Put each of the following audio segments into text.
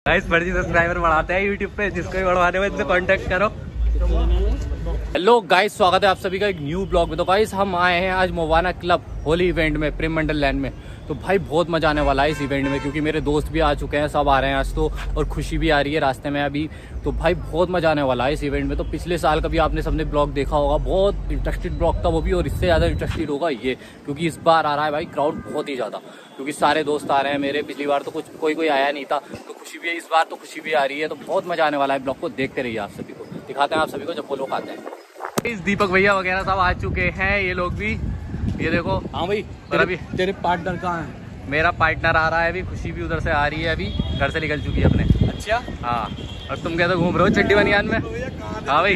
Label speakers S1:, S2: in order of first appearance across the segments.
S1: Guys फर्जी subscriber बढ़ाते हैं यूट्यूब पे, जिसको भी बढ़वाने हो इनसे कांटेक्ट करो। हेलो गाइस, स्वागत है आप सभी का एक न्यू ब्लॉग में। तो गाइस हम आए हैं आज मोवाना क्लब होली इवेंट में प्रेम मंडल लैंड में। तो भाई बहुत मजा आने वाला है इस इवेंट में, क्योंकि मेरे दोस्त भी आ चुके हैं, सब आ रहे हैं आज तो, और खुशी भी आ रही है रास्ते में अभी। तो भाई बहुत मजा आने वाला है इस इवेंट में। तो पिछले साल का भी आपने सबने ब्लॉग देखा होगा, बहुत इंटरेस्टेड ब्लॉग था वो भी, और इससे ज़्यादा इंटरेस्टेड होगा ये, क्योंकि इस बार आ रहा है भाई क्राउड बहुत ही ज़्यादा, क्योंकि सारे दोस्त आ रहे हैं मेरे। पिछली बार तो कोई आया नहीं था, तो खुशी भी है, इस बार तो खुशी भी आ रही है। तो बहुत मजा आने वाला है, ब्लॉग को देखते रहिए। आप सभी को दिखाते हैं आप सभी को जब वो लोग आते हैं। इस दीपक भैया वगैरह सब आ चुके हैं, ये लोग भी, ये देखो। हाँ भाई,
S2: तेरे पार्टनर कहाँ है?
S1: मेरा पार्टनर आ रहा है अभी, खुशी भी उधर से आ रही है, अभी घर से निकल चुकी है अपने।
S2: अच्छा
S1: हाँ, और तुम क्या तो घूम रहे हो चड्डी बनियान में? हाँ भाई,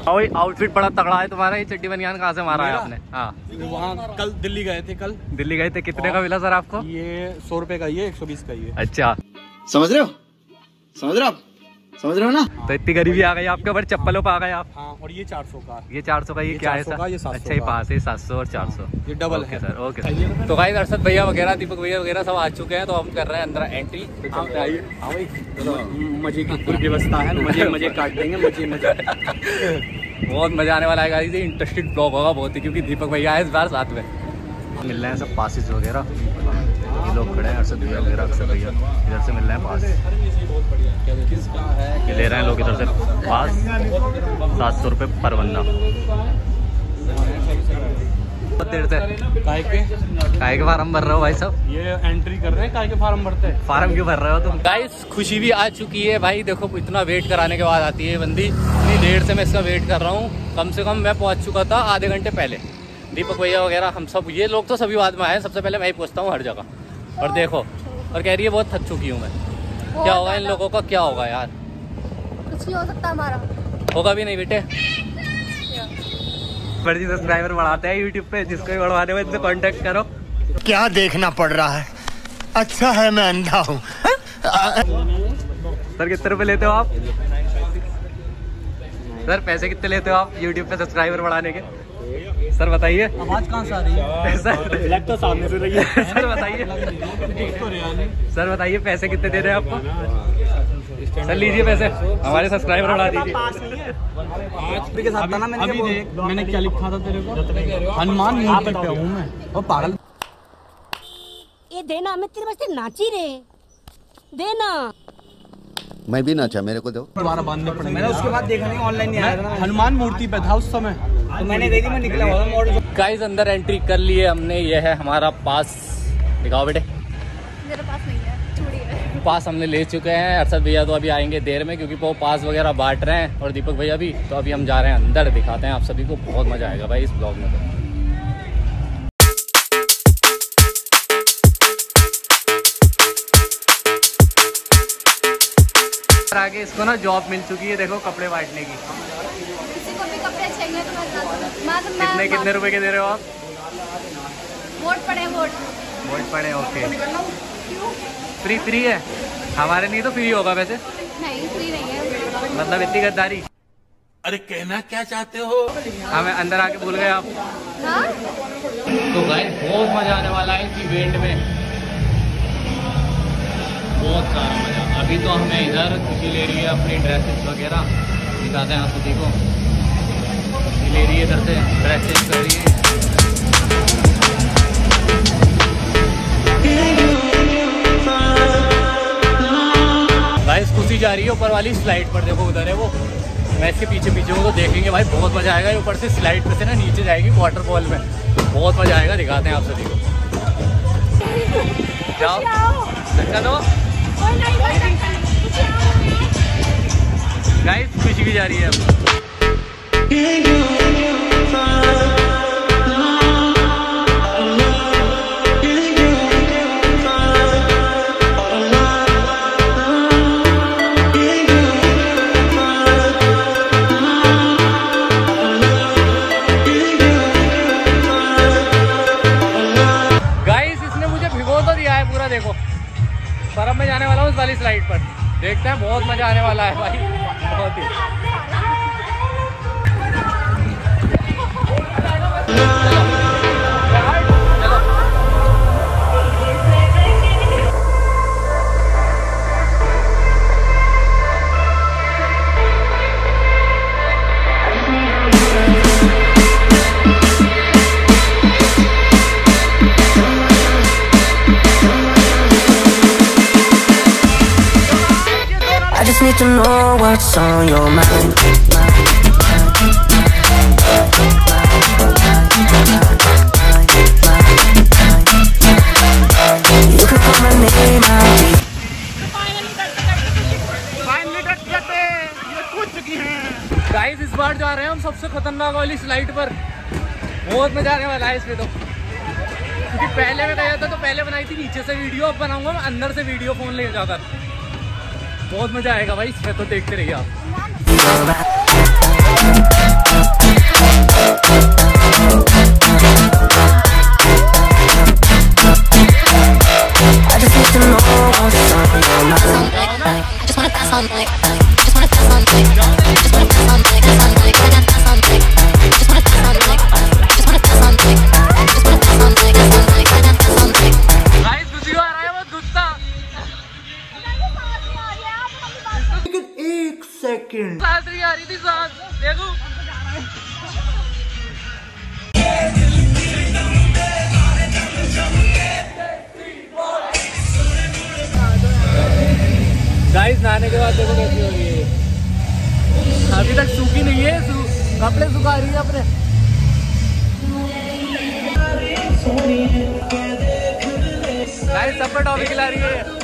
S1: भाई आउटफिट बड़ा तगड़ा है तुम्हारा। ये चड्डी बनियान कहाँ से मारा है आपने? हाँ,
S2: वहाँ कल दिल्ली गए थे।
S1: दिल्ली गए थे, कितने का मिला सर आपको?
S2: ये 100 रुपए का, ये 120 का ये।
S1: अच्छा,
S3: समझ रहे हो ना?
S1: तो इतनी गरीबी आ गई आपके ऊपर, चप्पलों पे आ गए आप।
S2: हाँ, और ये 400 का।
S1: ये 400 का, ये क्या है सर?
S2: ये 700
S1: अच्छा, ये पास है 700 और 400,
S2: ये डबल है
S1: सर। Okay sir. तो गाइस अरशद भैया वगैरह, दीपक भैया वगैरह सब आ चुके हैं, तो हम कर रहे हैं अंदर एंट्री।
S2: मजे की पूरी व्यवस्था है, मजे काट देंगे, मजे।
S1: बहुत मजा आने वाला है गाइस, ये इंटरेस्टिंग ब्लॉग होगा बहुत ही, क्योंकि दीपक भैया है इस बार साथ में। मिल रहे हैं सब पासेस वगैरह, ये लोग खड़े हैं, अरशद भैया वगैरह, अक्सर भैया इधर से मिल रहे हैं पास, ये ले रहे हैं लोग इधर से पास। 700 रुपये पर बंदा। बहुत देर से काय के फार्म भर रहे हो भाई साहब?
S2: ये एंट्री कर रहे हैं, काय के फार्म भरते हैं।
S1: फार्म क्यों भर रहे हो तुम? गाइस खुशी भी आ चुकी है भाई, देखो इतना वेट कराने के बाद आती है बंदी। इतनी देर से मैं इसका वेट कर रहा हूँ, कम से कम मैं पहुँच चुका था आधे घंटे पहले। दीपक भैया वगैरह हम सब, ये लोग तो सभी बाद में आए, सबसे पहले मैं ही पहुँचता हूँ हर जगह। और देखो, और कह रही है बहुत थक चुकी हूँ मैं। क्या होगा इन लोगों का, क्या होगा यार?
S4: कुछ नहीं हो सकता हमारा।
S1: होगा भी नहीं बेटे। फर्जी सब्सक्राइबर बढ़ाते हैं यूट्यूब पे, जिसको भी बढ़वाने हो इनसे कांटेक्ट करो।
S3: क्या देखना पड़ रहा है? अच्छा है मैं अंधा हूँ।
S1: सर कितने रुपए लेते हो आप? सर पैसे कितने लेते हो आप यूट्यूब पे सब्सक्राइबर बढ़ाने के? सर बताइए।
S2: आवाज कहाँ से आ रही है?
S1: सर
S2: तो सामने से रही है।
S1: सर बताइए, सर बताइए पैसे कितने दे रहे हैं आपको? सर लीजिए पैसे, हमारे सब्सक्राइबर बढ़ा दीजिए।
S2: अभी देख मैंने क्या लिखा था तेरे को, हनुमान मूर्ति पे हूँ मैं। ओ पागल,
S4: ये देना, मैं तेरे वास्ते नाची रे, देना।
S3: मैं भी नाचा, मेरे को दो।
S2: दोबारा बांधने पड़ेंगे। मैंने उसके बाद देखा नहीं, ऑनलाइन नहीं आया था। हनुमान मूर्ति पे था उस समय, तो मैंने देखी, मैं निकला हुआ मॉडल।
S1: गाइस अंदर एंट्री कर लिए हमने, ये है हमारा पास। दिखाओ बेटे।
S4: मेरे पास नहीं है, चूड़ी है।
S1: पास हमने ले चुके हैं। अरशद भैया तो अभी आएंगे देर में, क्योंकि वो पास वगैरह बांट रहे हैं, और दीपक भैया भी। तो अभी हम जा रहे हैं अंदर, दिखाते हैं आप सभी को। बहुत मजा आएगा भाई इस ब्लॉग में। तो आगे इसको ना जॉब मिल चुकी है, देखो कपड़े बांटने की।
S4: किसी को भी कपड़े चाहिए तो मैं
S1: कितने रुपए के दे रहे हो आप?
S4: वोट पड़े।
S1: ओके, फ्री है हमारे। नहीं तो फ्री होगा वैसे?
S4: नहीं, फ्री नहीं है।
S1: मतलब इतनी गद्दारी?
S3: अरे कहना क्या चाहते हो?
S1: हमें अंदर आके भूल गए आप।
S4: हाँ?
S1: तो गाइस बहुत मजा आने वाला है इस इवेंट में, बहुत सारा मजा। अभी तो हमें इधर खुशी ले रही है अपनी ड्रेसेस वगैरह, दिखाते हैं आप सभी को। ले रही है इधर से ड्रेसेस कर रही है। गाइस खुशी जा रही है ऊपर वाली स्लाइड पर, देखो उधर है वो। मैं इसके पीछे हूँ, तो देखेंगे भाई बहुत मजा आएगा। ऊपर से स्लाइड पे से ना नीचे जाएगी वाटरफॉल में, तो बहुत मजा आएगा। दिखाते हैं आप सभी को। जाओ चलो गाइस, खुशी भी जा रही है अब। देखो बर्फ में जाने वाला हूँ इस वाली स्लाइड पर, देखते हैं बहुत मजा आने वाला है भाई, बहुत ही। चलो
S5: to know what's on your mind. You can call my name out.
S1: Guys इस बार जा रहे हैं हम सबसे खतरनाक वाली स्लाइड पर। बहुत मजा आने वाला है इसमें तो, क्योंकि पहले मैं गया था तो पहले बनाई थी नीचे से वीडियो, अब बनाऊंगा मैं अंदर से वीडियो फोन ले जाकर। बहुत मजा आएगा भाई इसमें तो, देखते रहिए आप। सांस नहीं आ रही थी, सांस देखो। गाइस नहाने के बाद देखो कैसी हो रही है। अभी तक सूखी नहीं है, कपड़े सुखा रही है अपने। गाइस सब पर टॉफी खिला रही है।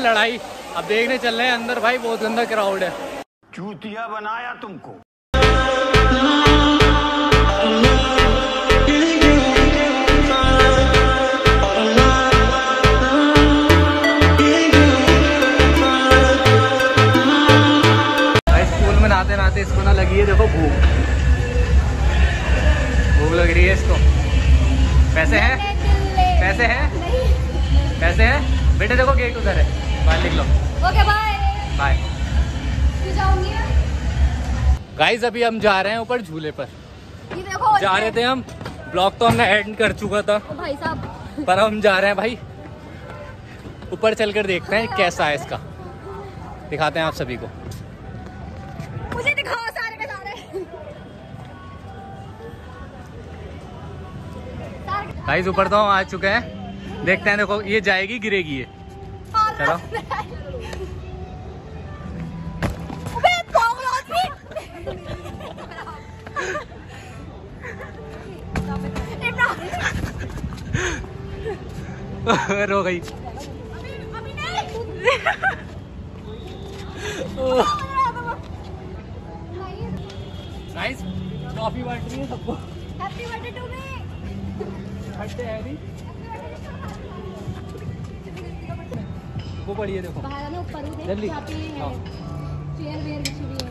S1: लड़ाई अब देखने चल रहे हैं अंदर भाई, बहुत गंदा क्राउड है।
S3: चूतिया बनाया तुमको।
S1: भाई स्कूल में नहाते नहाते इसको ना लगी है, देखो भूख लग रही है इसको। पैसे हैं, पैसे हैं, पैसे हैं बेटे, देखो गेट उधर है, बाहर लिख लो।
S6: Okay bye
S1: bye.
S6: जाऊंगी
S1: गाइस अभी हम जा रहे हैं ऊपर झूले पर।
S6: ये देखो
S1: जा रहे थे हम, ब्लॉग तो हमने एंड कर चुका था
S6: भाई साहब,
S1: पर हम जा रहे हैं भाई ऊपर चलकर देखते हैं कैसा है इसका, दिखाते हैं आप सभी को।
S6: मुझे दिखाओ सारे के सारे।
S1: गाइस ऊपर तो हम आ चुके हैं, देखते हैं। देखो ये जाएगी, गिरेगी ये। चलो रो गई। गाइस टॉफी बांट रही है सबको।
S6: Happy birthday to me.
S1: Birthday है नहीं, वो पढ़िए देखो
S6: बाहर आना, ऊपर ही
S1: जल्दी।
S6: यहाँ पे है चेयर वेयर बिछी हुई है।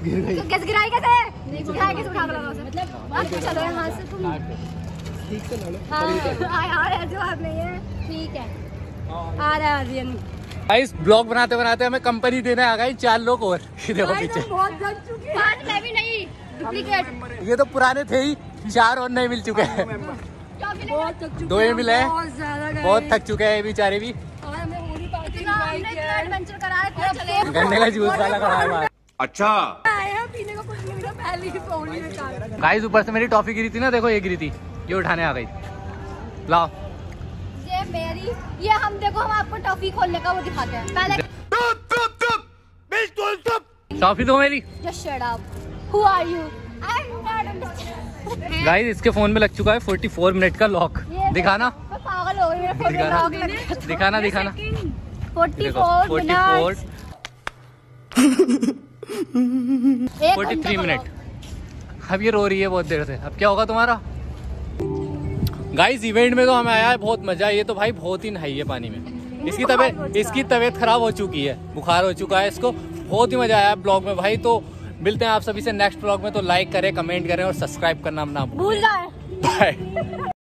S1: गिर गई।
S6: कैसे गिराई, कैसे गिराई, कैसे उठा के लगा उसे, मतलब चलो यहाँ से तुम।
S1: ठीक से लड़ो।
S6: हाँ यार ऐसे बात नहीं है, ठीक है आ रहा है आर्यन।
S1: गाइस ब्लॉग बनाते बनाते हमें कंपनी देने आ गई 4 लोग और। देखो पीछे
S6: बहुत जग चुकी है। आज मैं भी नहीं, डुप्लीकेट।
S1: ये तो पुराने थे ही, 4 और नए मिल चुके हैं।
S6: बहुत थक चुके
S1: 2 ही मिले हैं,
S6: बहुत ज्यादा गए।
S1: बहुत थक चुके हैं बेचारे भी।
S6: और हमने पूरी पार्टी एडवेंचर कराया, इतना चले
S1: गन्ने का जूस वाला खड़ा है बाहर।
S3: अच्छा
S6: आया पीने को कुछ नहीं मिला, पहले ही फोन में निकाल।
S1: गाइस ऊपर से मेरी टॉफी गिरी थी ना, देखो ये गिरी थी, ये उठाने आ गई। लाओ
S6: ये मेरी, ये हम देखो, हम आपको टॉफी खोलने का वो दिखाते हैं पहले।
S1: टॉफी दो मेरी।
S6: Just shut up. Who are you? I'm not understand.
S1: Guys इसके फोन में लग चुका है 44 मिनट का लॉक। दिखाना,
S6: मैं पागल हो गई, मेरे फोन में
S1: दिखाना।
S6: लॉक लग गया।
S1: दिखाना दिखाना।
S6: 44 मिनट।
S1: 43 मिनट। अब ये रो रही है बहुत देर से, अब क्या होगा तुम्हारा। गाइस इवेंट में तो हमें आया है बहुत मजा। ये तो भाई बहुत ही नहाई है पानी में, इसकी तबीयत खराब हो चुकी है, बुखार हो चुका है इसको। बहुत ही मजा आया ब्लॉग में भाई। तो मिलते हैं आप सभी से नेक्स्ट ब्लॉग में, तो लाइक करें, कमेंट करें और सब्सक्राइब करना ना
S6: भूल जाए।
S1: बाय।